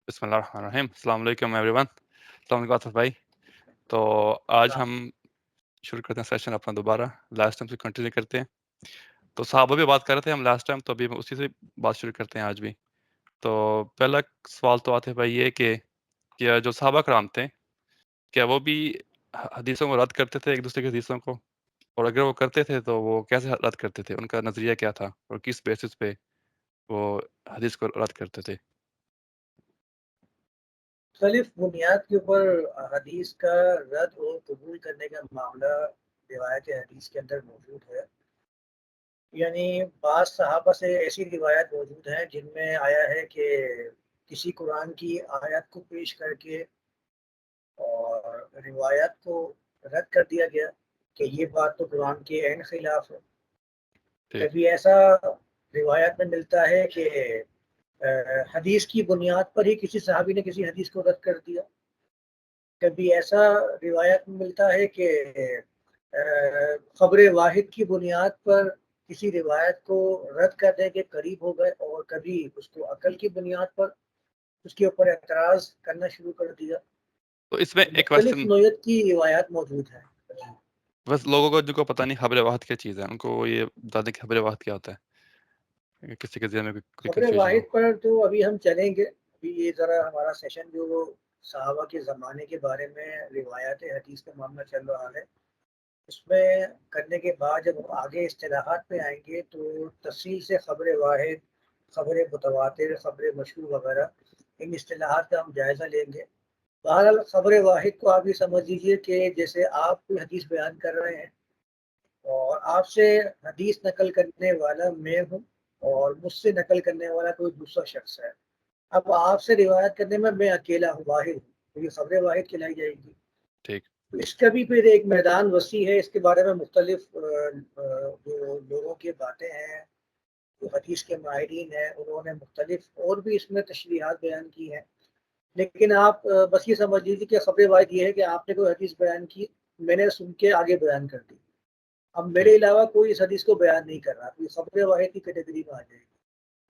بسم اللہ الرحمن الرحیم. السلام علیکم ایوری ون. السلام علیکم آصف بھائی. تو آج ہم شروع کرتے ہیں سیشن اپنا دوبارہ لاسٹ ٹائم سے کنٹینیو کرتے ہیں. تو صحابہ بھی بات کر رہے تھے ہم لاسٹ ٹائم, تو ابھی اسی سے بات شروع کرتے ہیں آج بھی. تو پہلا سوال تو آتے بھائی یہ کہ جو صحابہ کرام تھے کیا وہ بھی حدیثوں کو رد کرتے تھے ایک دوسرے کی حدیثوں کو, اور اگر وہ کرتے تھے تو وہ کیسے رد کرتے تھے, ان کا نظریہ کیا تھا اور کس بیسس پہ وہ حدیث کو رد کرتے تھے؟ مختلف بنیاد کے اوپر حدیث کا رد اور قبول کرنے کا معاملہ روایت حدیث کے اندر موجود ہے. یعنی بعض صحابہ سے ایسی روایت موجود ہیں جن میں آیا ہے کہ کسی قرآن کی آیت کو پیش کر کے اور روایت کو رد کر دیا گیا کہ یہ بات تو قرآن کے عین خلاف ہے. ٹھیک. کبھی ایسا روایت میں ملتا ہے کہ حدیث کی بنیاد پر ہی کسی صحابی نے کسی حدیث کو رد کر دیا. کبھی ایسا روایت میں ملتا ہے کہ خبر واحد کی بنیاد پر کسی روایت کو رد کرنے کے قریب ہو گئے, اور کبھی اس کو عقل کی بنیاد پر اس کے اوپر اعتراض کرنا شروع کر دیا. تو اس میں ایک مختلف کوشچن, نوعیت کی روایات موجود ہیں. بس لوگوں کو جن کو پتہ نہیں خبر واحد کیا چیز ہے, ان کو یہ بتا دیں کہ خبر واحد کیا ہوتا ہے, کسی کے ذہن میں کوئی خبر کنفیوژن ہو. واحد پر تو ابھی ہم چلیں گے. ابھی یہ ذرا ہمارا سیشن جو صحابہ کے زمانے کے بارے میں روایات حدیث کا معاملہ چل رہا ہے, اس میں کرنے کے بعد جب ہم آگے اصطلاحات پہ آئیں گے تو تفصیل سے خبر واحد, خبر متواتر, خبر مشہور وغیرہ ان اصطلاحات کا ہم جائزہ لیں گے. بہرحال خبر واحد کو آپ یہ سمجھ لیجیے کہ جیسے آپ کوئی حدیث بیان کر رہے ہیں اور آپ سے حدیث نقل کرنے والا میں ہوں اور مجھ سے نقل کرنے والا کوئی دوسرا شخص ہے. اب آپ سے روایت کرنے میں اکیلا ہوں, واحد ہوں, تو یہ خبر واحد کہلائی جائے گی. ٹھیک. اس کا بھی پھر ایک میدان وسیع ہے. اس کے بارے میں مختلف جو لوگوں کی باتیں ہیں, جو حدیث کے ماہرین ہیں, انہوں نے مختلف اور بھی اس میں تشریحات بیان کی ہیں. لیکن آپ بس یہ سمجھ لیجیے کہ خبر واحد یہ ہے کہ آپ نے کوئی حدیث بیان کی, میں نے سن کے آگے بیان کر دی. اب میرے علاوہ کوئی اس حدیث کو بیان نہیں کر رہا, تو یہ خبر واحد کی کیٹیگری میں آ جائے گی.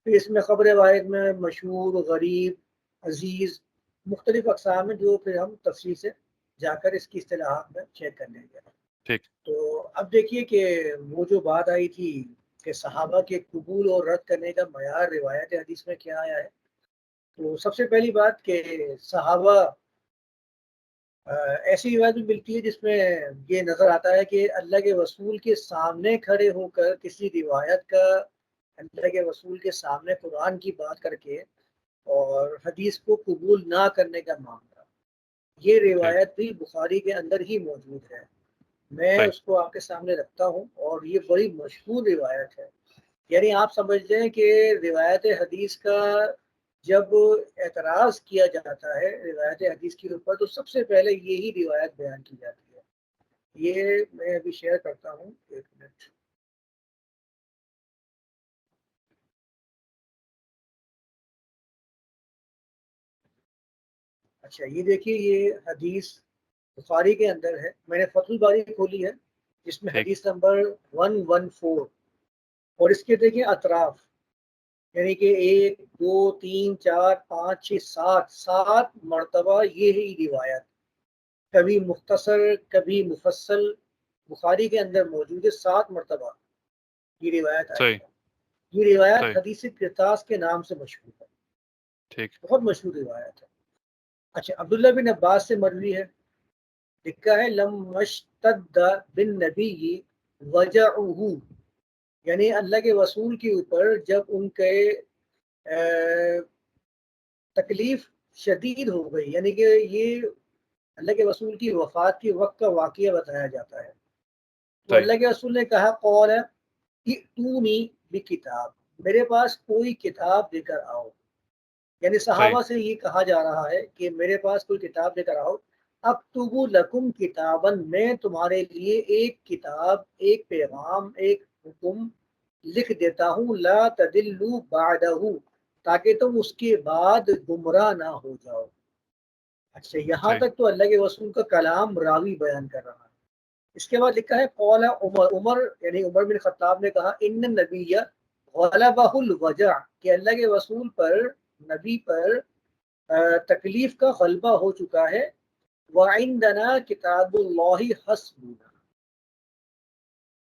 پھر اس میں خبر واحد میں مشہور, غریب, عزیز مختلف اقسام ہیں جو پھر ہم تفصیل سے جا کر اس کی اصطلاحات میں چیک کر لیں گے. ٹھیک. تو اب دیکھیے کہ وہ جو بات آئی تھی کہ صحابہ کے قبول اور رد کرنے کا معیار روایت حدیث میں کیا آیا ہے, تو سب سے پہلی بات کہ صحابہ ایسی روایت بھی ملتی ہے جس میں یہ نظر آتا ہے کہ اللہ کے رسول کے سامنے کھڑے ہو کر کسی روایت کا, اللہ کے رسول کے سامنے قرآن کی بات کر کے اور حدیث کو قبول نہ کرنے کا معاملہ, یہ روایت بھی بخاری کے اندر ہی موجود ہے. میں اس کو آپ کے سامنے رکھتا ہوں اور یہ بڑی مشہور روایت ہے. یعنی آپ سمجھ لیں کہ روایت حدیث کا جب اعتراض کیا جاتا ہے روایت حدیث کے اوپر, تو سب سے پہلے یہی روایت بیان کی جاتی ہے. یہ میں ابھی شیئر کرتا ہوں, ایک منٹ. اچھا یہ دیکھیے, یہ حدیث بخاری کے اندر ہے. میں نے فتح الباری کھولی ہے جس میں حدیث نمبر 114, اور اس کے دیکھیں اطراف, یعنی کہ 1 2 3 4 5 6 7 مرتبہ یہی روایت, کبھی مختصر کبھی مفصل, بخاری کے اندر موجود ہے. 7 مرتبہ یہ روایت آئی ہے. یہ روایت حدیث قرطاس کے نام سے مشہور ہے. ٹھیک. بہت مشہور روایت ہے. اچھا, عبداللہ بن عباس سے مروی ہے, لکھا ہے لم اشتد بالنبی وجعہ, یعنی اللہ کے رسول کے اوپر جب ان کے تکلیف شدید ہو گئی, یعنی کہ یہ اللہ کے رسول کی وفات کے وقت کا واقعہ بتایا جاتا ہے. تو اللہ کے رسول نے کہا قول ائتونی بکتاب, میرے پاس کوئی کتاب لے کر آؤ. یعنی صحابہ سے یہ کہا جا رہا ہے کہ میرے پاس کوئی کتاب لے کر آؤ. اکتب لکم کتابا, میں تمہارے لیے ایک کتاب, ایک پیغام, ایک حکم لکھ دیتا ہوں, لا تدلوا بعدہ, تاکہ تم اس کے بعد گمراہ نہ ہو جاؤ. اچھا, یہاں تک تو اللہ کے رسول کا کلام راوی بیان کر رہا ہے. اس کے بعد لکھا ہے قول عمر, عمر یعنی عمر بن خطاب نے کہا ان النبی غلبہ الوجع, کہ اللہ کے رسول پر, نبی پر تکلیف کا غلبہ ہو چکا ہے. وعندنا کتاب اللہ حسبنا،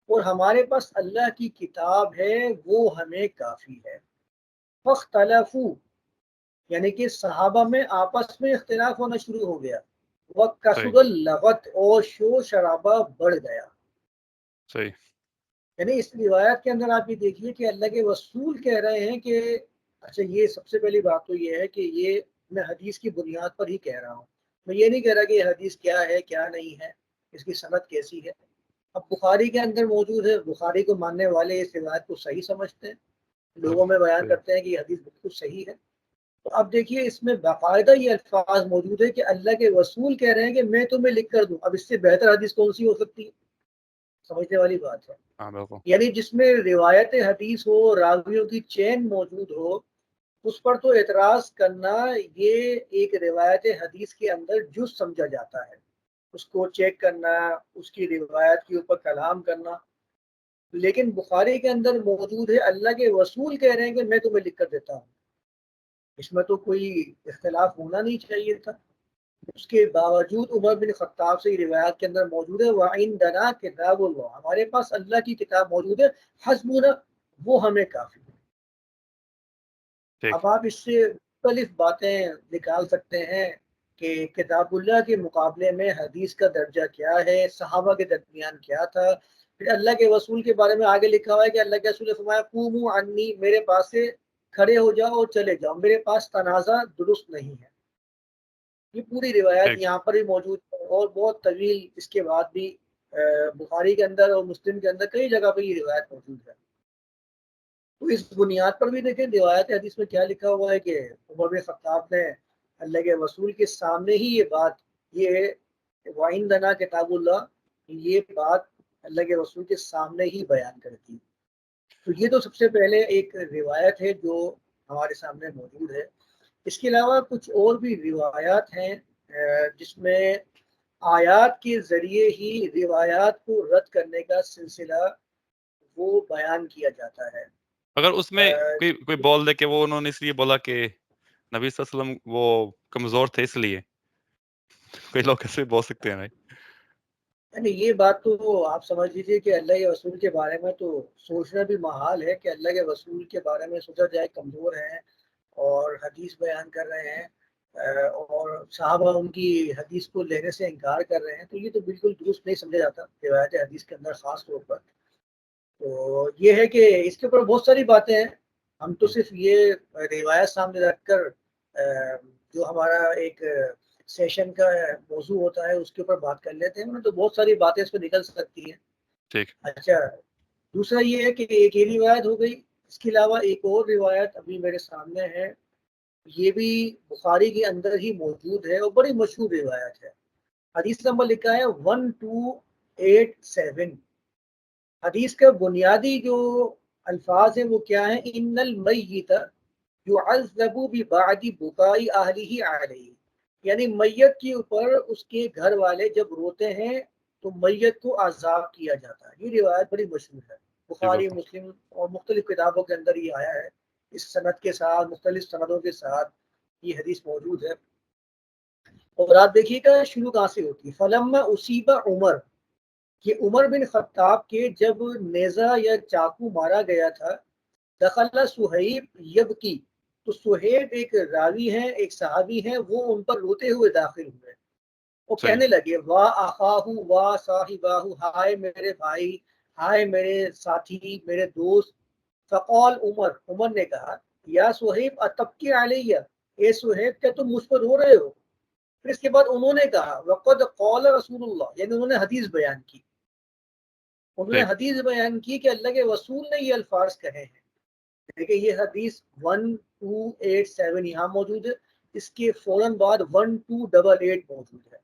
اور ہمارے پاس اللہ کی کتاب ہے وہ ہمیں کافی ہے. فاختلفوا، یعنی کہ صحابہ میں آپس میں اختلاف ہونا شروع ہو گیا. وکثر اللغط، اور شور شرابہ بڑھ گیا. صحیح. یعنی اس روایت کے اندر آپ یہ دیکھیے کہ اللہ کے رسول کہہ رہے ہیں کہ اچھا، یہ سب سے پہلی بات تو یہ ہے کہ یہ میں حدیث کی بنیاد پر ہی کہہ رہا ہوں. میں یہ نہیں کہہ رہا کہ یہ حدیث کیا ہے کیا نہیں ہے، اس کی سند کیسی ہے. اب بخاری کے اندر موجود ہے، بخاری کو ماننے والے اس روایت کو صحیح سمجھتے ہیں، لوگوں میں بیان کرتے ہیں کہ یہ حدیث بالکل صحیح ہے. تو اب دیکھیے اس میں باقاعدہ یہ الفاظ موجود ہے کہ اللہ کے رسول کہہ رہے ہیں کہ میں تمہیں لکھ کر دوں. اب اس سے بہتر حدیث کون سی ہو سکتی ہے؟ سمجھنے والی بات ہے. یعنی جس میں روایت حدیث ہو، راویوں کی چین موجود ہو، اس پر تو اعتراض کرنا یہ ایک روایت حدیث کے اندر جز سمجھا جاتا ہے. اس کو چیک کرنا، اس کی روایت کے اوپر کلام کرنا. لیکن بخاری کے اندر موجود ہے اللہ کے رسول کہہ رہے ہیں کہ میں تمہیں لکھ کر دیتا ہوں. اس میں تو کوئی اختلاف ہونا نہیں چاہیے تھا. اس کے باوجود عمر بن خطاب سے روایت کے اندر موجود ہے وعندنا کتاب اللہ، ہمارے پاس اللہ کی کتاب موجود ہے، حسبنا، وہ ہمیں کافی ہے. اب آپ اس سے مختلف باتیں نکال سکتے ہیں کہ کتاب اللہ کے مقابلے میں حدیث کا درجہ کیا ہے، صحابہ کے درمیان کیا تھا. پھر اللہ کے رسول کے بارے میں آگے لکھا ہوا ہے کہ اللہ کے رسول نے فرمایا قوموا عنی، میرے پاس سے کھڑے ہو جاؤ اور چلے جاؤ، میرے پاس تنازع درست نہیں ہے. یہ پوری روایت یہاں پر بھی موجود ہے، اور بہت طویل اس کے بعد بھی بخاری کے اندر اور مسلم کے اندر کئی جگہ پہ یہ روایت موجود ہے. تو اس بنیاد پر بھی دیکھیں روایت حدیث میں کیا لکھا ہوا ہے کہ عمر بن خطاب نے اللہ کے رسول کے سامنے ہی یہ بات، یہ وعندنا کتاب اللہ، یہ بات اللہ کے رسول کے سامنے ہی بیان کرتی. تو یہ تو سب سے پہلے ایک روایت ہے جو ہمارے سامنے موجود ہے. اس کے علاوہ کچھ اور بھی روایات ہیں جس میں آیات کے ذریعے ہی روایات کو رد کرنے کا سلسلہ وہ بیان کیا جاتا ہے. اگر اس میں کوئی بول دے کہ وہ انہوں نے اس لیے بولا کہ نبی صلی اللہ علیہ وسلم وہ کمزور تھے اس لیے، کوئی لوگ کیسے بول سکتے ہیں؟ یعنی یہ بات تو آپ سمجھ لیجیے کہ اللہ کے رسول کے بارے میں تو سوچنا بھی محال ہے کہ اللہ کے رسول کے بارے میں سوچا جائے کمزور ہیں اور حدیث بیان کر رہے ہیں اور صحابہ ان کی حدیث کو لینے سے انکار کر رہے ہیں. تو یہ تو بالکل درست نہیں سمجھا جاتا روایت حدیث کے اندر خاص طور پر. تو یہ ہے کہ اس کے اوپر بہت ساری باتیں ہیں. ہم تو صرف یہ روایت سامنے رکھ کر جو ہمارا ایک سیشن کا موضوع ہوتا ہے اس کے اوپر بات کر لیتے ہیں. تو بہت ساری باتیں اس پہ نکل سکتی ہیں. ٹھیک. اچھا، دوسرا یہ ہے کہ ایک یہ روایت ہو گئی. اس کے علاوہ ایک اور روایت ابھی میرے سامنے ہے، یہ بھی بخاری کے اندر ہی موجود ہے اور بڑی مشہور روایت ہے. حدیث نمبر لکھا ہے 1287. حدیث کا بنیادی جو الفاظ ہیں وہ کیا ہیں؟ ان المیت یعذب ببعد بکاء اہلہ علیہ، یعنی میت کے اوپر اس کے گھر والے جب روتے ہیں تو میت کو عذاب کیا جاتا ہے. یہ روایت بڑی مشہور ہے، بخاری مسلم اور مختلف کتابوں کے اندر یہ آیا ہے. اس سند کے ساتھ، مختلف سندوں کے ساتھ یہ حدیث موجود ہے. اور آپ دیکھیے گا شروع کہاں سے ہوتی ہے. فلما اصیب عمر، کہ عمر بن خطاب کے جب نیزہ یا چاقو مارا گیا تھا، دخل سہیب یبکی، تو سہیب ایک راوی ہیں، ایک صحابی ہیں، وہ ان پر روتے ہوئے داخل ہوئے. وہ کہنے لگے واہ اخاہ واہ صاحباہ، ہائے میرے بھائی، ہائے میرے ساتھی، میرے دوست. فقال عمر، عمر نے کہا یا سہیب اتبکی علیہ، اے سہیب کیا تم مجھ پر رو رہے ہو؟ پھر اس کے بعد انہوں نے کہا وقد قال رسول اللہ، یعنی انہوں نے حدیث بیان کی. انہوں نے حدیث بیان کی کہ اللہ کے رسول نے یہ الفاظ کہے ہیں. دیکھیں یہ حدیث 1287 یہاں موجود ہے، اس کے فوراً بعد 1288 موجود ہے.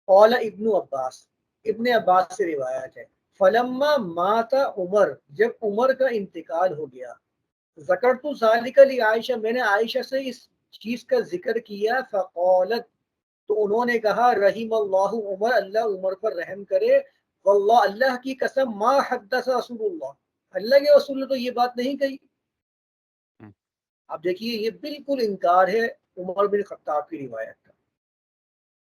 قال ابن عباس، ابن عباس سے روایت ہے، فلما مات عمر، جب عمر کا انتقال ہو گیا، ذکرت ذالک لعائشہ، میں نے عائشہ سے اس چیز کا ذکر کیا. فقالت، تو انہوں نے کہا رحم اللہ عمر، اللہ عمر پر رحم کرے. واللہ، اللہ کی قسم، ما حدث رسول اللہ، اللہ کے رسول نے تو یہ بات نہیں کہی. اب دیکھیے یہ بالکل انکار ہے عمر بن خطاب کی روایت کا.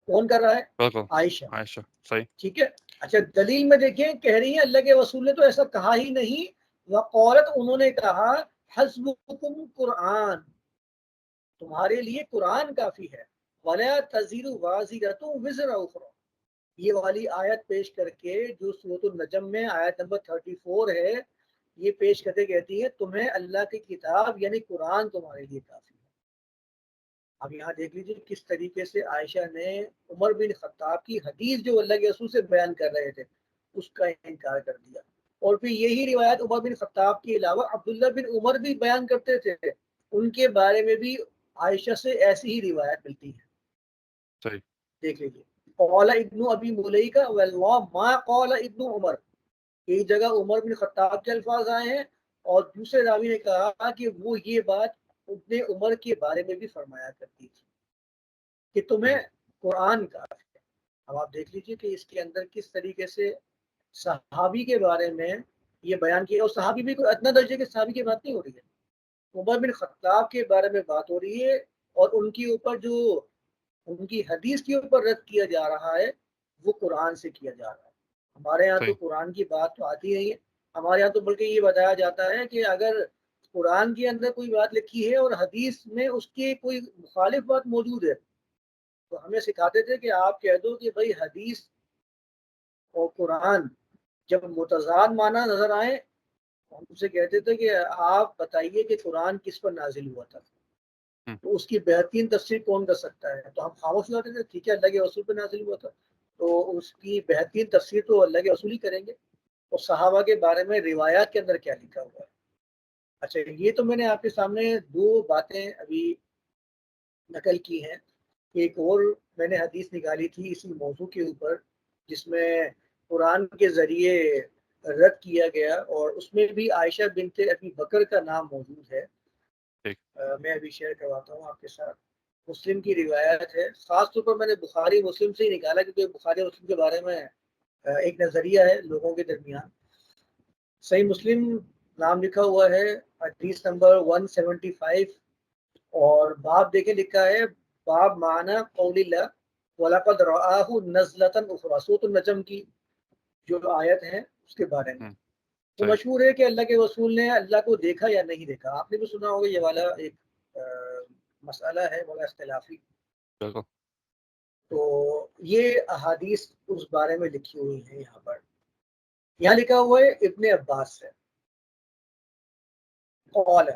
کون کر رہا ہے؟ بالکل عائشہ. عائشہ صحیح. ٹھیک ہے. اچھا دلیل میں دیکھیں کہہ رہی ہیں اللہ کے رسول نے تو ایسا کہا ہی نہیں. وقالت انہوں نے کہا حسبکم قرآن، تمہارے لیے قرآن کافی ہے. ولا تزر وازرۃ وزر اخرى، یہ والی آیت پیش کر کے جو سورۃ النجم میں آیت نمبر 34 ہے، یہ پیش کرتے کہتی ہے تمہیں اللہ کی کتاب یعنی قرآن تمہارے لیے کافی ہے. اب یہاں دیکھ لیجیے کس طریقے سے عائشہ نے عمر بن خطاب کی حدیث جو اللہ کے رسول سے بیان کر رہے تھے اس کا انکار کر دیا. اور پھر یہی روایت عمر بن خطاب کے علاوہ عبداللہ بن عمر بھی بیان کرتے تھے، ان کے بارے میں بھی عائشہ سے ایسی ہی روایت ملتی ہے. صحیح. دیکھ لیجیے قال ابن ابی ملیکہ واللہ ما قال ابن عمر، ایک جگہ عمر بن خطاب کے الفاظ آئے ہیں اور دوسرے راوی نے کہا کہ وہ یہ بات ابن عمر کے بارے میں بھی فرمایا کرتی تھی کہ تمہیں قرآن کا ہے. اب آپ دیکھ لیجیے کہ اس کے اندر کس طریقے سے صحابی کے بارے میں یہ بیان کیا، اور صحابی بھی کوئی ادنا درجے کے صحابی کی بات نہیں ہو رہی ہے، عمر بن خطاب کے بارے میں بات ہو رہی ہے اور ان کے اوپر جو ان کی حدیث کے اوپر رد کیا جا رہا ہے وہ قرآن سے کیا جا رہا ہے. ہمارے یہاں تو قرآن کی بات تو آتی نہیں ہے، ہمارے یہاں تو بلکہ یہ بتایا جاتا ہے کہ اگر قرآن کے اندر کوئی بات لکھی ہے اور حدیث میں اس کی کوئی مخالف بات موجود ہے تو ہمیں سکھاتے تھے کہ آپ کہہ دو کہ بھائی حدیث اور قرآن جب متضاد معنی نظر آئے ہم سے کہتے تھے کہ آپ بتائیے کہ قرآن کس پر نازل ہوا تھا، تو اس کی بہترین تفسیر کون کر سکتا ہے. تو ہم خاموش ہو جاتے تھے ٹھیک ہے اللہ کے رسول پہ نازل ہوا تھا تو اس کی بہترین تفسیر تو اللہ کے رسول ہی کریں گے. اور صحابہ کے بارے میں روایات کے اندر کیا لکھا ہوا ہے. اچھا یہ تو میں نے آپ کے سامنے دو باتیں ابھی نقل کی ہیں. ایک اور میں نے حدیث نکالی تھی اسی موضوع کے اوپر جس میں قرآن کے ذریعے رد کیا گیا اور اس میں بھی عائشہ بنت ابی بکر کا نام موجود ہے. میں ابھی شیئر کرواتا ہوں آپ کے ساتھ. مسلم کی روایت ہے، خاص طور پر میں نے بخاری مسلم سے ہی نکالا کیونکہ بخاری مسلم کے بارے میں ایک نظریہ ہے لوگوں کے درمیان. صحیح مسلم نام لکھا ہوا ہے حدیث نمبر 175 اور باب دیکھیں لکھا ہے باب معنی قول اللہ وَلَقَدْ رَآهُ نَزْلَةً أُخْرَى، سورۃ النجم کی جو آیت ہے اس کے بارے میں. تو مشہور ہے کہ اللہ کے رسول نے اللہ کو دیکھا یا نہیں دیکھا. آپ نے بھی سنا ہوگا یہ والا ایک مسئلہ ہے بڑا اختلافی. تو یہ احادیث اس بارے میں لکھی ہوئی ہیں. یہاں پر یہاں لکھا ہوا ہے ابن عباس سے قول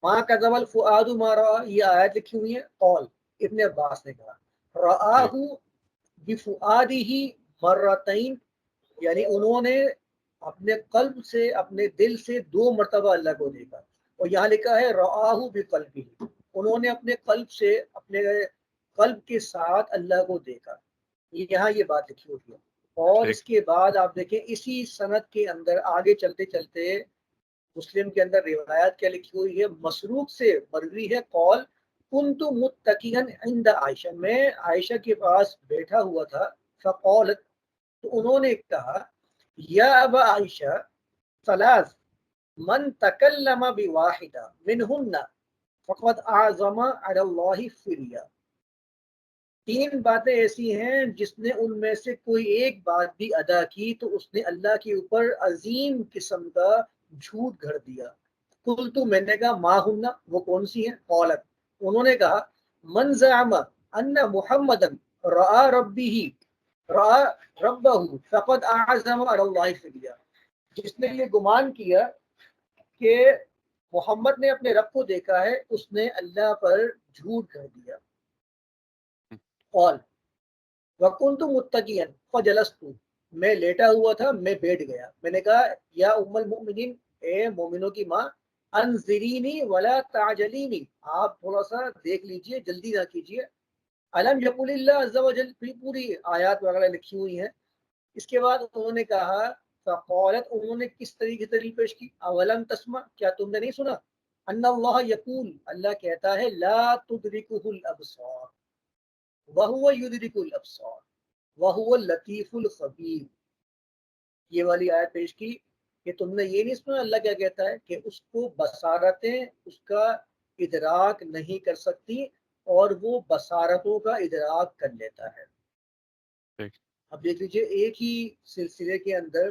ما کذب الفؤاد ما رأى، یہ آیت لکھی ہوئی ہے قول ابن عباس نے کہا رآہ بفؤادہ مرتين، یعنی انہوں نے اپنے قلب سے اپنے دل سے 2 مرتبہ اللہ کو دیکھا. اور یہاں لکھا ہے رآہ بقلبہ، انہوں نے اپنے قلب سے اپنے قلب کے ساتھ اللہ کو دیکھا. یہاں یہ بات لکھی ہوئی ہے. اور اس کے بعد آپ دیکھیں اسی سند کے اندر آگے چلتے چلتے مسلم کے اندر روایت کیا لکھی ہوئی ہے، مسروق سے مروی ہے قول کنت متکئا عند عائشہ، میں عائشہ کے پاس بیٹھا ہوا تھا. فقالت، تو انہوں نے کہا یا ابا عائشہ ثلاث من تکلم بواحدہ منہن فقد اعظم علی اللہ فریا، 3 باتیں ایسی ہیں جس نے ان میں سے کوئی ایک بات بھی ادا کی تو اس نے اللہ کے اوپر عظیم قسم کا جھوٹ گھڑ دیا. قلت، میں نے کہا ما ہن، وہ کون سی ہیں. قالت، انہوں نے کہا من زعم ان محمدا رأى ربہ فقد اعظم علی اللہ فریا، جس نے یہ گمان کیا کہ محمد نے اپنے رب کو دیکھا ہے اس نے اللہ پر جھوٹ گھڑ دیا. قال وکنت متکئا فجلست، میں لیٹا ہوا تھا میں بیٹھ گیا. میں نے کہا یا ام المؤمنین، اے مومنوں کی ماں، انذرینی ولا تعجلینی، آپ تھوڑا سا دیکھ لیجئے جلدی نہ کیجئے. علم یقول اللہ عز و جل، پوری آیات وغیرہ لکھی ہوئی ہیں. اس کے بعد انہوں نے کہا فقالت، انہوں نے کس طریقے سے دلیل پیش کی اولم تسمع، کیا تم نے نہیں سنا ان اللہ یقول، اللہ کہتا ہے لا تدرکہ الابصار وَهُوَ يُدْرِكُ الْأَبْصَارَ وَهُوَ اللَّطِيفُ الْخَبِيرُ. یہ والی آیت پیش کی کہ تم نے یہ نہیں سنا اللہ کیا کہتا ہے کہ اس کو بصارتیں، اس کا ادراک نہیں کر سکتی اور وہ بصارتوں کا ادراک کر لیتا ہے. اب دیکھ لیجیے ایک ہی سلسلے کے اندر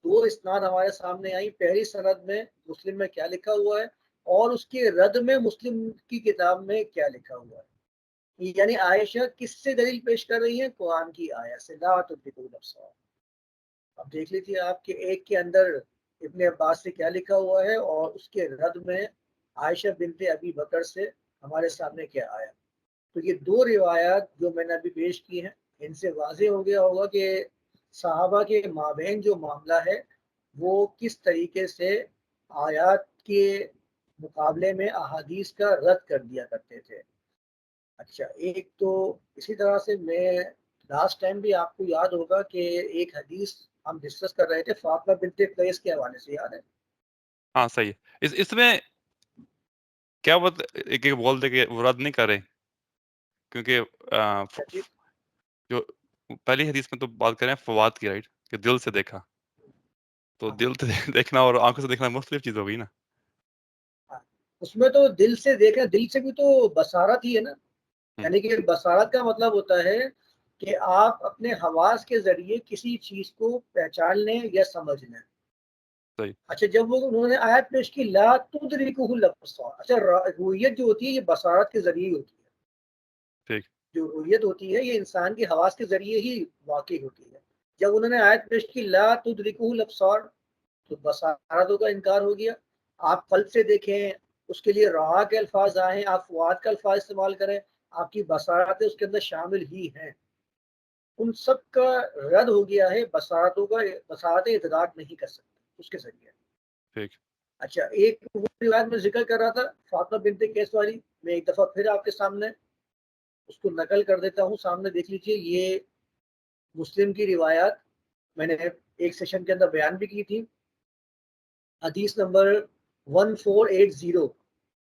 دو اسناد ہمارے سامنے آئی. پہلی سند میں مسلم میں کیا لکھا ہوا ہے اور اس کے رد میں مسلم کی کتاب میں کیا لکھا ہوا ہے. یعنی عائشہ کس سے دلیل پیش کر رہی ہیں؟ قرآن کی آیت سے، لا تدرکوا الابصار. اب دیکھ لیجیے آپ کے ایک کے اندر ابن عباس سے کیا لکھا ہوا ہے اور اس کے رد میں عائشہ بنت ابی بکر سے ہمارے سامنے کیا آیا. تو یہ دو روایات جو میں نے ابھی پیش کی ہیں ان سے واضح ہو گیا ہوگا کہ صحابہ کے مابین جو معاملہ ہے وہ کس طریقے سے آیات کے مقابلے میں احادیث کا رد کر دیا کرتے تھے. اچھا، ایک تو اسی طرح سے میں لاسٹ ٹائم بھی آپ کو یاد ہوگا کہ ایک حدیث ہم ڈسکس کر رہے تھے فاطمہ بنت قیس کے حوالے سے، یاد ہے؟ ہاں صحیح ہے. اس میں کیا بات ایک بول دے کہ وہ رد نہیں کرے، کیونکہ جو پہلی حدیث میں تو بات کریں فواد کی، رائٹ، کہ دل سے دیکھا، تو دل سے دیکھنا اور آنکھوں سے دیکھنا مختلف چیز ہو گئی نا. اس میں تو دل سے دیکھنا، دل سے بھی تو بصارت ہی ہے نا. یعنی کہ بصارت کا مطلب ہوتا ہے کہ آپ اپنے حواس کے ذریعے کسی چیز کو پہچان لیں یا سمجھ لیں. صحیح. اچھا، جب وہ انہوں نے آیت پیش کی لا تدرکہ الابصار، اچھا رؤیت جو ہوتی ہے یہ بصارت کے ذریعے ہوتی ہے. ٹھیک. جو رؤیت ہوتی ہے یہ انسان کے حواس کے ذریعے ہی واقع ہوتی ہے. جب انہوں نے آیت پیش کی لا تدرکہ الابصار تو بصارتوں کا انکار ہو گیا. آپ قلب سے دیکھیں، اس کے لیے رہا کے الفاظ آئے ہیں، آپ فؤاد کا الفاظ استعمال کریں، آپ کی بصارتیں اس کے اندر شامل ہی ہیں. ان سب کا رد ہو گیا ہے. بصارتوں کا بصارتیں ادراک نہیں کر سکتے اس کے ذریعے. ٹھیک. اچھا، ایک وہ روایت میں ذکر کر رہا تھا فاطمہ بنت قیس والی، میں ایک دفعہ پھر آپ کے سامنے اس کو نقل کر دیتا ہوں. سامنے دیکھ لیجئے، یہ مسلم کی روایات میں نے ایک سیشن کے اندر بیان بھی کی تھی. حدیث نمبر 1480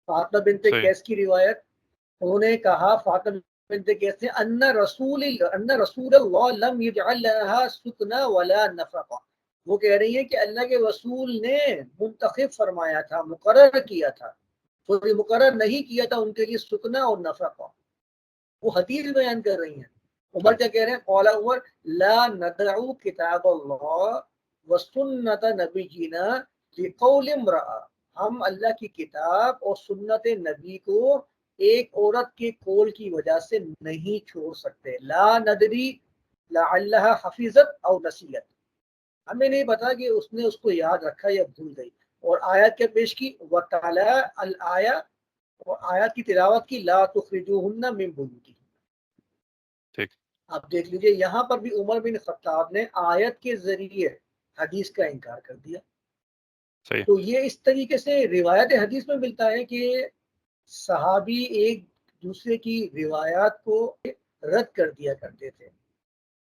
فاطمہ بنت قیس کی روایت. انہوں نے کہا فاطمہ بنت قیس نے ان رسول اللہ لم یجعل لها سکنا ولا نفقہ. وہ کہہ رہی ہے کہ اللہ کے رسول نے منتخب فرمایا تھا، مقرر کیا تھا، تو یہ مقرر نہیں کیا تھا ان کے لیے سکنا اور نفقہ. وہ حدیث بیان کر رہی ہیں. عمر کیا کہہ رہے ہیں؟ قال عمر لا ندعو کتاب اللہ وسنت نبینا لقول امرأ. ہم اللہ کی کتاب اور سنت نبی کو ایک عورت کے قول کی وجہ سے نہیں چھوڑ سکتے. لا ندری لعلها حفظت او نسیت، ہمیں نہیں پتا کہ اس نے اس کو یاد رکھا یا بھول گئی. اور آیت کیا پیش کی؟ وَتَعْلَى الْآيَةِ، اور آیات کی تلاوت کی لا تخرجوهن من بيوتهن. ٹھیک. آپ دیکھ لیجئے یہاں پر بھی عمر بن خطاب نے آیت کے ذریعے حدیث کا انکار کر دیا. صحیح. تو یہ اس طریقے سے روایت حدیث میں ملتا ہے کہ صحابی ایک دوسرے کی روایات کو رد کر دیا کرتے تھے.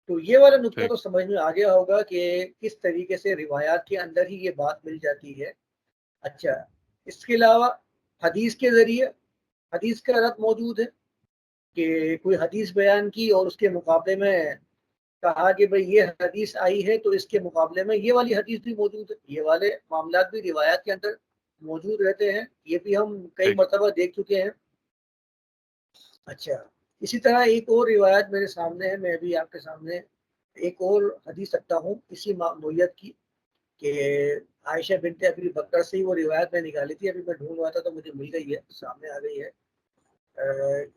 تو یہ والا نقطہ تو سمجھ میں آ گیا ہوگا کہ کس طریقے سے روایات کے اندر ہی یہ بات مل جاتی ہے. اچھا، اس کے علاوہ حدیث کے ذریعے حدیث کا رد موجود ہے کہ کوئی حدیث بیان کی اور اس کے مقابلے میں کہا کہ بھئی یہ حدیث آئی ہے تو اس کے مقابلے میں یہ والی حدیث بھی موجود ہے. یہ والے معاملات بھی روایات کے اندر موجود رہتے ہیں. یہ بھی ہم کئی مرتبہ دیکھ چکے ہیں. اچھا، اسی طرح ایک اور روایت میرے سامنے ہے، میں بھی آپ کے سامنے ایک اور حدیث رکھتا ہوں اسی نوعیت کی کہ عائشہ بنت ابی بکر سے ہی وہ روایت میں نکالی تھی. ابھی میں ڈھونڈ رہا تھا تو مجھے مل گئی ہے، سامنے آ گئی ہے.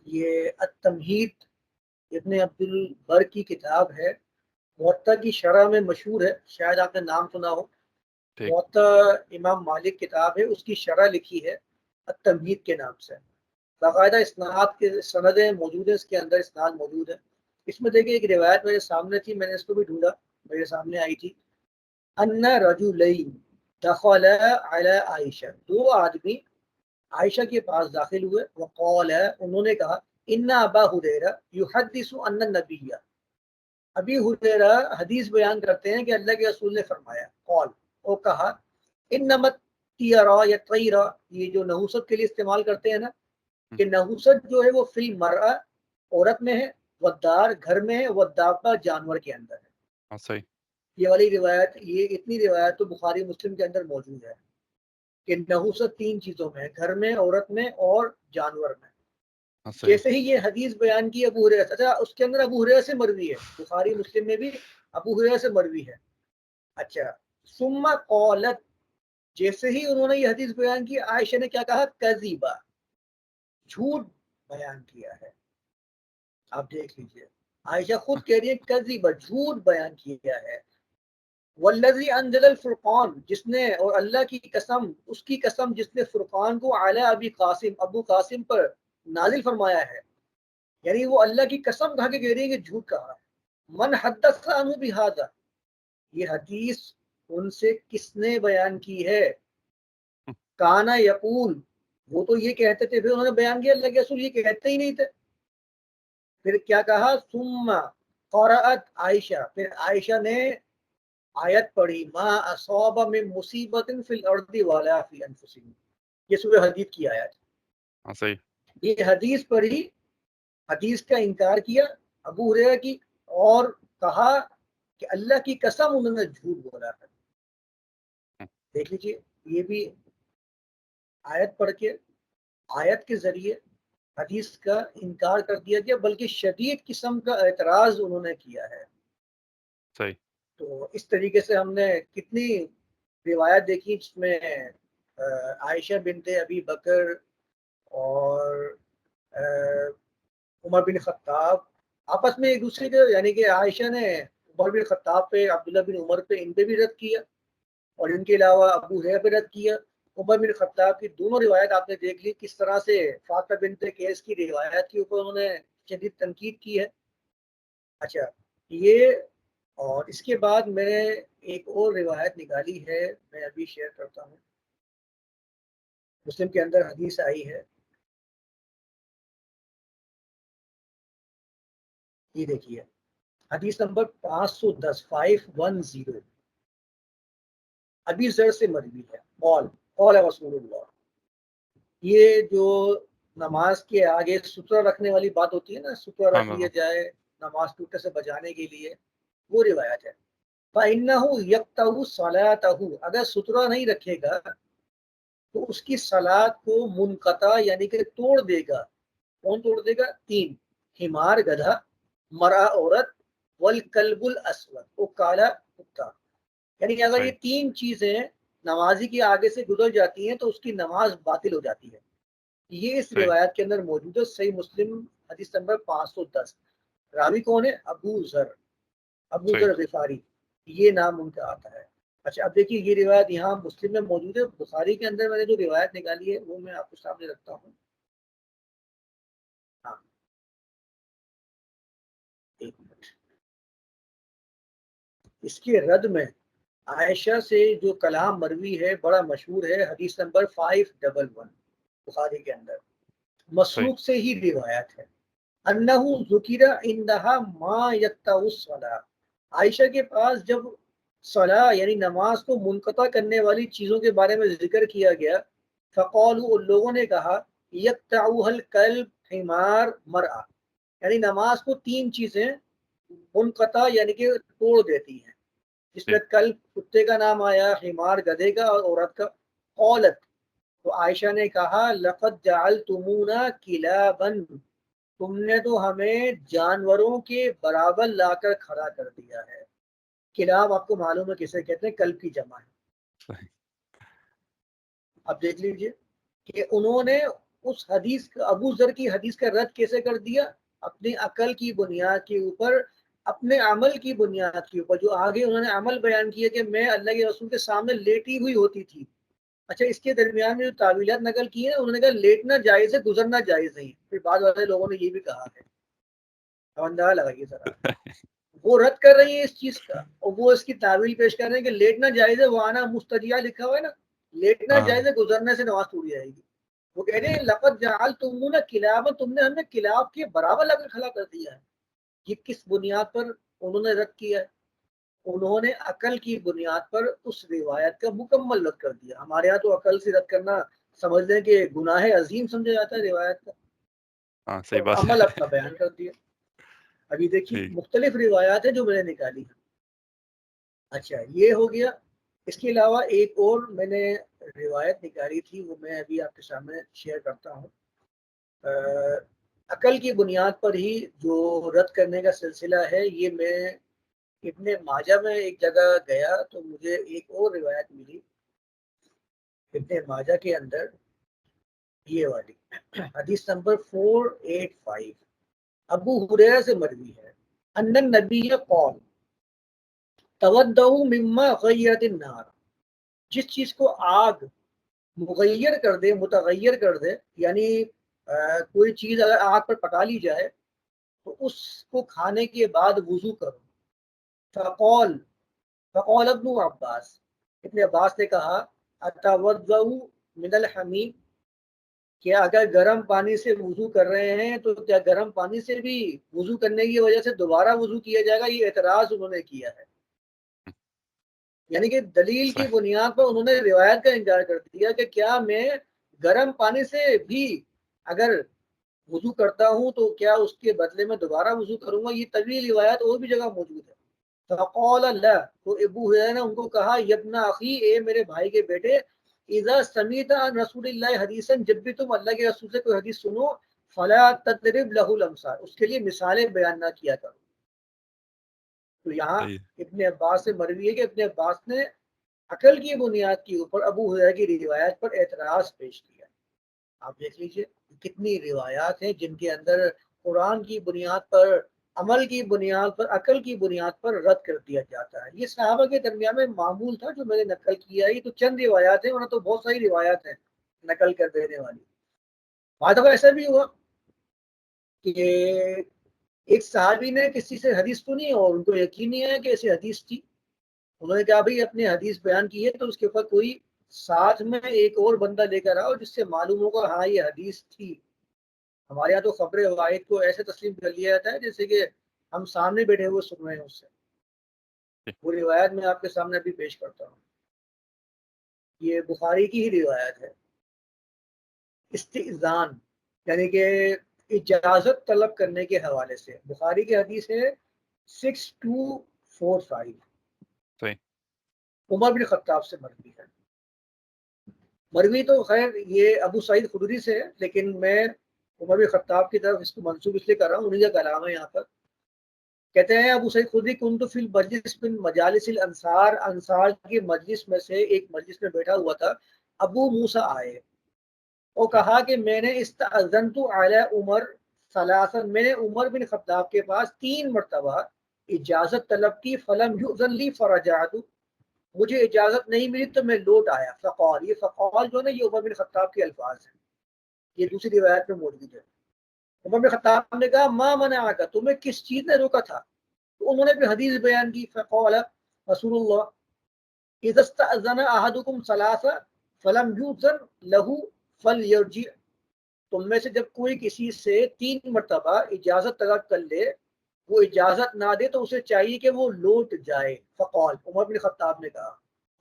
یہ التمہید ابن عبد البر کی کتاب ہے، موطا کی شرح میں مشہور ہے، شاید آپ نے نام سنا ہو. موطا امام مالک کتاب ہے، اس کی شرح لکھی ہے التمہید کے نام سے. باقاعدہ اسناد کے سندیں موجود ہیں، اس کے اندر اسناد موجود ہے. اس میں دیکھیں ایک روایت میرے سامنے تھی، میں نے اس کو بھی ڈھونڈا، میرے سامنے آئی تھی. ان رجلین دخل علی عائشہ، دو آدمی عائشہ کے پاس داخل ہوئے. وقال، انہوں نے کہا ان ابا ہریرہ یحدث ان النبی، ابی ہریرہ حدیث بیان کرتے ہیں کہ اللہ کے رسول نے فرمایا. قال، وہ کہا انما الطیرہ یا طیرہ، یہ جو نحوست کے لیے استعمال کرتے ہیں نا، کہ نحوست جو ہے وہ فی المرأہ عورت میں ہے، والدار گھر میں ہے، والدابہ جانور کے اندر ہے. صحیح. یہ والی روایت، یہ اتنی روایت تو بخاری مسلم کے اندر موجود ہے. کہ نحوست 3 چیزوں میں، گھر میں، عورت میں اور جانور میں. صحیح. جیسے ہی یہ حدیث بیان کی ابو ہریرہ، اچھا اس کے اندر ابو ہریرہ سے مروی ہے، بخاری مسلم میں بھی ابو ہریرہ سے مروی ہے. اچھا ثم قالت، جیسے ہی انہوں نے یہ حدیث بیان کی، عائشہ نے کیا کہا؟ کذبا، جھوٹ بیان کیا ہے. آپ دیکھ لیجئے، عائشہ خود کہہ رہی ہے کذبا، جھوٹ بیان کیا ہے. والذی انزل الفرقان، جس نے، اور اللہ کی قسم، اس کی قسم جس نے فرقان کو علی ابی قاسم، ابو قاسم پر نازل فرمایا ہے. یعنی وہ اللہ کی قسم کھا کے کہہ رہی ہے کہ جھوٹ کہا. من حدث عنہ بہذا، یہ حدیث ان سے کس نے بیان کی ہے؟ کانا یقول، وہ تو یہ کہتے تھے. پھر انہوں نے بیان کیا اللہ کے رسول یہ کہتے ہی نہیں تھے. پھر کیا کہا؟ ثم قرأت عائشہ، پھر عائشہ نے آیت پڑھی، ما اصاب من مصیبت فی الارض ولا فی انفسہم، یہ سورہ حدید کی آیت. صحیح. یہ حدیث پڑھی، حدیث کا انکار کیا ابو ہریرہ کی، اور کہا کہ اللہ کی قسم انہوں نے جھوٹ بولا ہے. دیکھ لیجیے، یہ بھی آیت پڑھ کے، آیت کے ذریعے حدیث کا انکار کر دیا گیا، بلکہ شدید قسم کا اعتراض انہوں نے کیا ہے. صحیح. تو اس طریقے سے ہم نے کتنی روایت دیکھی جس میں عائشہ بنت ابی بکر اور عمر بن خطاب آپس میں ایک دوسرے کے، یعنی کہ عائشہ نے عمر بن خطاب پہ، عبداللہ بن عمر پہ، ان پہ بھی رد کیا، اور ان کے علاوہ ابو ہریرہ پہ رد کیا. عمر بن خطاب کی دونوں روایت آپ نے دیکھ لی، کس طرح سے فاطمہ بنت قیس کی روایت کے اوپر انہوں نے شدید تنقید کی ہے. اچھا یہ، اور اس کے بعد میں نے ایک اور روایت نکالی ہے، میں ابھی شیئر کرتا ہوں. مسلم کے اندر حدیث آئی ہے، یہ دیکھیے حدیث نمبر 510 510، ابی ذر سے مروی ہے. قال رسول اللہ، یہ جو نماز کے آگے سترہ رکھنے والی بات ہوتی ہے نا، سترہ رکھ لیا جائے نماز ٹوٹنے سے بچانے کے لیے، وہ روایت ہے. فَإِنَّهُ يَقْطَعُ صَلَاتَهُ، اگر سترہ نہیں رکھے گا تو اس کی صلاۃ کو منقطع، یعنی کہ توڑ دے گا. کون توڑ دے گا؟ 3، حمار گدھا، مرأہ عورت، والکلب الاسود، وہ کالا کتا. یعنی اگر یہ 3 چیزیں نمازی کے آگے سے گزر جاتی ہیں تو اس کی نماز باطل ہو جاتی ہے. یہ اس روایت کے اندر موجود ہے، صحیح مسلم حدیث نمبر 510. راوی کون ہے؟ ابو ذر غفاری، یہ نام ان کا آتا ہے. اچھا اب دیکھیے یہ روایت یہاں مسلم میں موجود ہے. بخاری کے اندر میں نے جو روایت نکالی ہے وہ میں آپ کو سامنے رکھتا ہوں. ہاں ایک منٹ، اس کے رد میں عائشہ سے جو کلام مروی ہے بڑا مشہور ہے، حدیث نمبر 511 بخاری کے اندر، مسروق سے ہی روایت ہے. انہو ذکر عندہا ما یقطع الصلاۃ، عائشہ کے پاس جب صلاح یعنی نماز کو منقطع کرنے والی چیزوں کے بارے میں ذکر کیا گیا، فقالوا، لوگوں نے کہا، یقطعها الکلب حمار مرأہ، یعنی نماز کو 3 چیزیں منقطع یعنی کہ توڑ دیتی ہیں، جس میں کلب کتے کا نام آیا، حمار گدھے کا، اور عورت کا. قالت، تو عائشہ نے کہا، لقد جعلتمونا کلابا، تم نے تو ہمیں جانوروں کے برابر لا کر کھڑا کر دیا ہے. کلاب آپ کو معلوم ہے کسے کہتے ہیں؟ کلب کی جمع ہے. اب دیکھ لیجئے کہ انہوں نے اس حدیث کا، ابو ذر کی حدیث کا رد کیسے کر دیا؟ اپنی عقل کی بنیاد کے اوپر، اپنے عمل کی بنیاد کے اوپر. جو آگے انہوں نے عمل بیان کیا کہ میں اللہ کے رسول کے سامنے لیٹی ہوئی ہوتی تھی. اچھا اس کے درمیان میں جو تعویلات نقل کی ہیں انہوں نے کہا لیٹنا جائز ہے، گزرنا جائز نہیں. پھر بعض والے لوگوں نے یہ بھی کہا ہے، اندازہ لگائیے ذرا، وہ رد کر رہی ہیں اس چیز کا اور وہ اس کی تعویل پیش کر رہے ہیں کہ لیٹنا جائز ہے، وانا مستجیہ لکھا ہوا ہے نا، لیٹنا جائز ہے، گزرنے سے نماز ٹوٹ جائے گی. وہ کہہ رہے ہیں لقد جعلتمونا کلابا، تم نے ہمیں کلاب کے برابر لا کر کھڑا کر دیا ہے. یہ کس بنیاد پر انہوں نے رد کیا ہے؟ انہوں نے عقل کی بنیاد پر اس روایت کا مکمل رد کر دیا. ہمارے ہاں تو عقل سے رد کرنا سمجھ لیں کہ گناہ عظیم سمجھا جاتا ہے روایت کا، اور عمل اپنا بیان کر دیا. ابھی دیکھیے مختلف روایات ہیں جو میں نے نکالی ہیں. اچھا یہ ہو گیا اس کے علاوہ ایک اور میں نے روایت نکالی تھی، وہ میں ابھی آپ کے سامنے شیئر کرتا ہوں. عقل کی بنیاد پر ہی جو رد کرنے کا سلسلہ ہے، یہ میں ابن ماجہ میں ایک جگہ گیا تو مجھے ایک اور روایت ملی ابن ماجہ کے اندر، یہ والی حدیث نمبر 485 ابو ہریرہ سے مروی ہے، ان النبی قال تودعوا مما غیرت النار، جس چیز کو آگ مغیر کر دے، متغیر کر دے، یعنی کوئی چیز اگر آگ پر پکا لی جائے تو اس کو کھانے کے بعد وضو کرو. فقال ابن عباس، ابن عباس نے کہا اتوضؤ من الحمیم، کیا اگر گرم پانی سے وضو کر رہے ہیں تو کیا گرم پانی سے بھی وضو کرنے کی وجہ سے دوبارہ وضو کیا جائے گا؟ یہ اعتراض انہوں نے کیا ہے، یعنی کہ دلیل کی بنیاد پر انہوں نے روایت کا انکار کر دیا کہ کیا میں گرم پانی سے بھی اگر وضو کرتا ہوں تو کیا اس کے بدلے میں دوبارہ وضو کروں گا؟ یہ طویل روایت اور بھی جگہ موجود ہے. فقال اللہ، تو ابو ہریرہ نے ان کو کہا یبن اخی، اے میرے بھائی کے بیٹے، اذا سمعت عن رسول اللہ حدیثا، جب بھی تم اللہ کے رسول سے کوئی حدیث سنو، فلا تضرب له الامثال، اس کے لیے مثالیں بیان نہ کیا کرو. تو یہاں ابن عباس سے مروی ہے کہ ابن عباس نے عقل کی بنیاد کے اوپر ابو ہریرہ کی روایت پر اعتراض پیش کیا. آپ دیکھ لیجئے کتنی روایات ہیں جن کے اندر قرآن کی بنیاد پر، عمل کی بنیاد پر، عقل کی بنیاد پر رد کر دیا جاتا ہے. یہ صحابہ کے درمیان میں معمول تھا جو میں نے نقل کیا ہے. یہ تو چند روایات ہیں، ورنہ تو بہت ساری روایات ہیں نقل کر دینے والی. بعد دفعہ ایسا بھی ہوا کہ ایک صحابی نے کسی سے حدیث سنی اور ان کو یقین نہیں آیا کہ ایسی حدیث تھی. انہوں نے کہا بھائی اپنی حدیث بیان کی ہے تو اس کے اوپر کوئی ساتھ میں ایک اور بندہ لے کر آؤ جس سے معلوم ہوگا ہاں یہ حدیث تھی. ہمارے یہاں تو خبر واحد کو ایسے تسلیم کر لیا جاتا ہے جیسے کہ ہم سامنے بیٹھے ہوئے سن رہے ہیں اس سے. وہ روایت میں آپ کے سامنے ابھی پیش کرتا ہوں، یہ بخاری کی ہی روایت ہے. استئذان یعنی کہ اجازت طلب کرنے کے حوالے سے بخاری کی حدیث ہے 6245، عمر بن خطاب سے مروی ہے. مروی تو خیر یہ ابو سعید خدری سے ہے، لیکن میں عمر بن خطاب کی طرف اس کو منسوب اس لیے کر رہا ہوں، انہیں کا کلام ہے. یہاں پر کہتے ہیں ابو سعید خدری کنت فی المجلس من مجالس الانصار، انصار کی مجلس میں سے ایک مجلس میں بیٹھا ہوا تھا. ابو موسیٰ آئے اور کہا کہ میں نے استأذنت علی عمر ثلاثا، میں نے عمر بن خطاب کے پاس 3 مرتبہ اجازت طلب کی. فلم یؤذن لی فرجعت، مجھے اجازت نہیں ملی تو میں لوٹ آیا. فقال، یہ فقال جو ہے نا یہ عمر بن خطاب کے الفاظ ہیں، یہ دوسری روایت میں موجود ہے. عمر بن خطاب نے کہا ما منعک، تمہیں کس چیز نے روکا تھا؟ تو انہوں نے پھر حدیث بیان کی. فقال رسول اللہ اذا استأذن احدکم ثلاثا فلم یؤذن له فلیرجع، تم میں سے جب کوئی کسی سے 3 مرتبہ اجازت طلب کر لے، وہ اجازت نہ دے تو اسے چاہیے کہ وہ لوٹ جائے. فقال، عمر بن خطاب نے کہا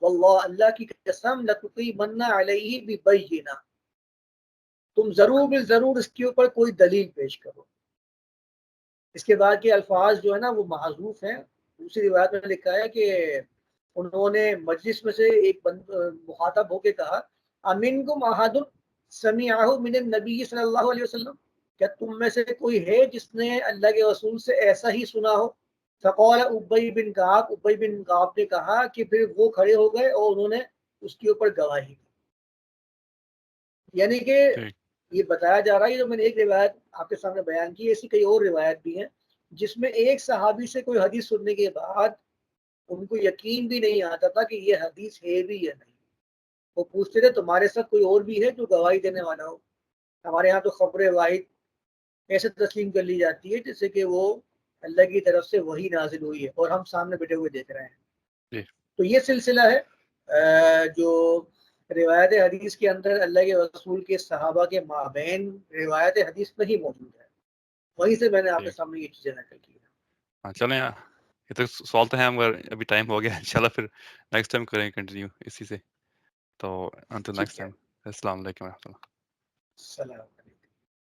واللہ، اللہ کی قسم، لتقیمن علیہ ببینہ، تم ضرور اس کے اوپر کوئی دلیل پیش کرو. اس کے بعد کے الفاظ جو ہے نا وہ محذوف ہیں. دوسری روایت میں لکھا ہے کہ انہوں نے مجلس میں سے ایک مخاطب ہو کے کہا امنکم احد سمعہ من النبی صلی اللہ علیہ وسلم، کیا تم میں سے کوئی ہے جس نے اللہ کے رسول سے ایسا ہی سنا ہو؟ فقال ابی بن کعب، ابی بن کعب نے کہا کہ پھر وہ کھڑے ہو گئے اور انہوں نے اس کے اوپر گواہی دی. یعنی کہ یہ بتایا جا رہا ہے، جو میں نے ایک روایت آپ کے سامنے بیان کی، ایسی کئی اور روایت بھی ہیں جس میں ایک صحابی سے کوئی حدیث سننے کے بعد ان کو یقین بھی نہیں آتا تھا کہ یہ حدیث ہے بھی یا نہیں. وہ پوچھتے تھے تمہارے ساتھ کوئی اور بھی ہے جو گواہی دینے والا ہو؟ ہمارے ہاں تو خبر واحد ایسے تسلیم کر لی جاتی ہے جیسے کہ وہ اللہ کی طرف سے وحی نازل ہوئی ہے اور ہم سامنے بیٹھے ہوئے دیکھ رہے ہیں. تو یہ سلسلہ ہے جو روایت حدیث کے اندر اللہ کے رسول کے صحابہ کے مابین روایت حدیث نہیں موجود ہے. وہیں سے میں نے آپ کے سامنے یہ چیزیں نقل کی. چلیں یہ تو سوال تو ہے مگر ابھی ٹائم ہو گیا، انشاءاللہ پھر نیکسٹ ٹائم کریں کنٹینیو اسی سے. تو انٹل نیکسٹ ٹائم، السلام علیکم ورحمۃ اللہ. السلام.